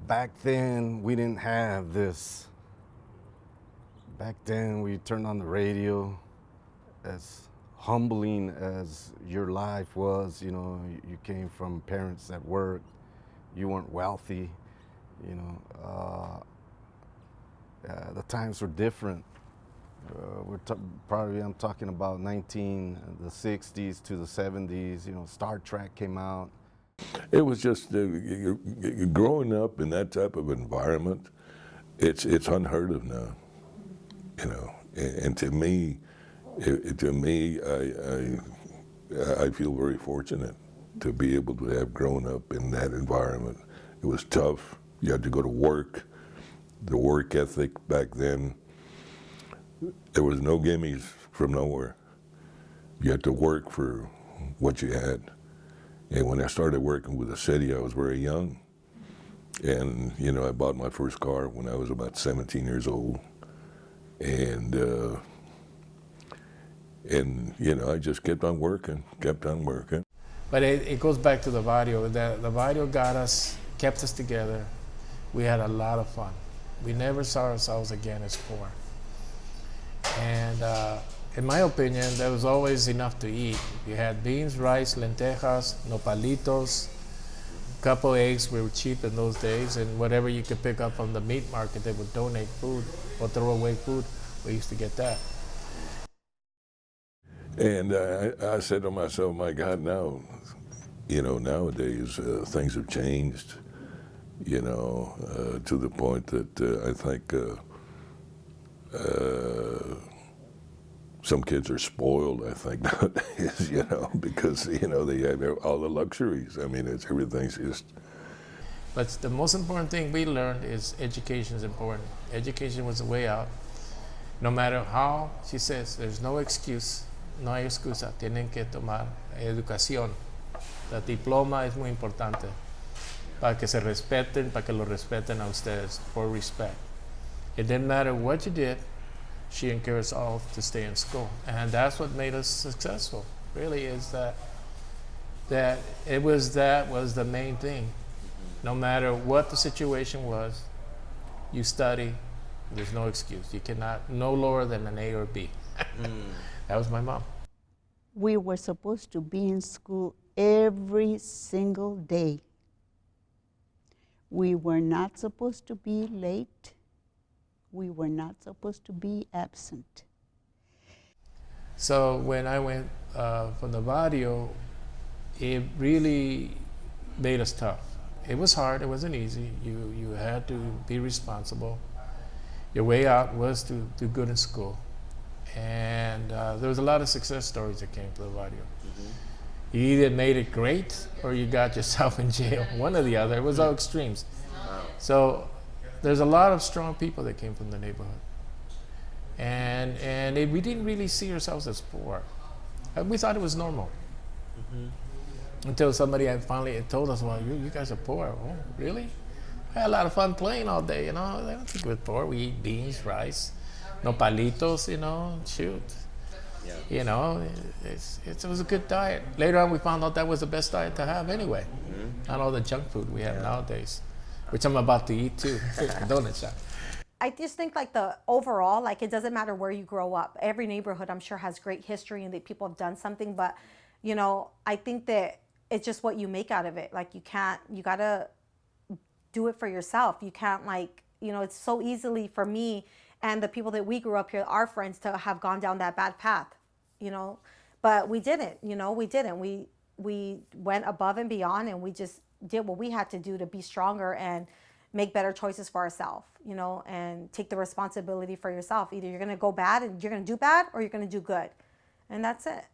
back then we didn't have this. Back then we turned on the radio. As humbling as your life was, you know, you came from parents that worked, you weren't wealthy, you know, the times were different. I'm talking about the 60s to the 70s, you know, Star Trek came out. It was just growing up in that type of environment. It's unheard of now, you know. And to me, I feel very fortunate to be able to have grown up in that environment. It was tough. You had to go to work. The work ethic back then, there was no gimmies from nowhere. You had to work for what you had. And when I started working with Acedo, I was very young. And, you know, I bought my first car when I was about 17 years old. And you know, I just kept on working. But it goes back to the barrio. The barrio got us, kept us together. We had a lot of fun. We never saw ourselves again as poor. And in my opinion, there was always enough to eat. You had beans, rice, lentejas, nopalitos, couple eggs. We were cheap in those days, and whatever you could pick up from the meat market, they would donate food or throw away food. We used to get that. And I said to myself, my God, now, you know, nowadays things have changed, you know, to the point that I think some kids are spoiled, I think, nowadays, you know, because, you know, they have all the luxuries. I mean, everything's just... But the most important thing we learned is education is important. Education was the way out. No matter how, she says, there's no excuse. No hay excusa, tienen que tomar educación. La diploma es muy importante para que se respeten, para que lo respeten a ustedes, for respect. It didn't matter what you did, she encouraged all to stay in school. And that's what made us successful, really, is that was the main thing. No matter what the situation was, you study, there's no excuse. You cannot, no lower than an A or B. That was my mom. We were supposed to be in school every single day. We were not supposed to be late. We were not supposed to be absent. So when I went from the barrio, it really made us tough. It was hard, it wasn't easy. You had to be responsible. Your way out was to do good in school. And there was a lot of success stories that came to the barrio. You either made it great or you got yourself in jail, one or the other. It was all extremes. So there's a lot of strong people that came from the neighborhood. And we didn't really see ourselves as poor. We thought it was normal. Until somebody finally told us, well, you guys are poor. Oh, really? I had a lot of fun playing all day, you know. I don't think we're poor. We eat beans, rice, nopalitos, you know, shoot. Yeah. You know, it was a good diet. Later on, we found out that was the best diet to have anyway. Not all the junk food we have nowadays, which I'm about to eat too, donut shop. I just think like the overall, like it doesn't matter where you grow up. Every neighborhood, I'm sure, has great history and that people have done something. But, you know, I think that it's just what you make out of it. Like you gotta do it for yourself. You can't, like, you know, it's so easily for me and the people that we grew up here, our friends, to have gone down that bad path, you know. But we didn't, you know, we didn't. We went above and beyond, and we just did what we had to do to be stronger and make better choices for ourselves, you know, and take the responsibility for yourself. Either you're gonna go bad and you're gonna do bad, or you're gonna do good. And that's it.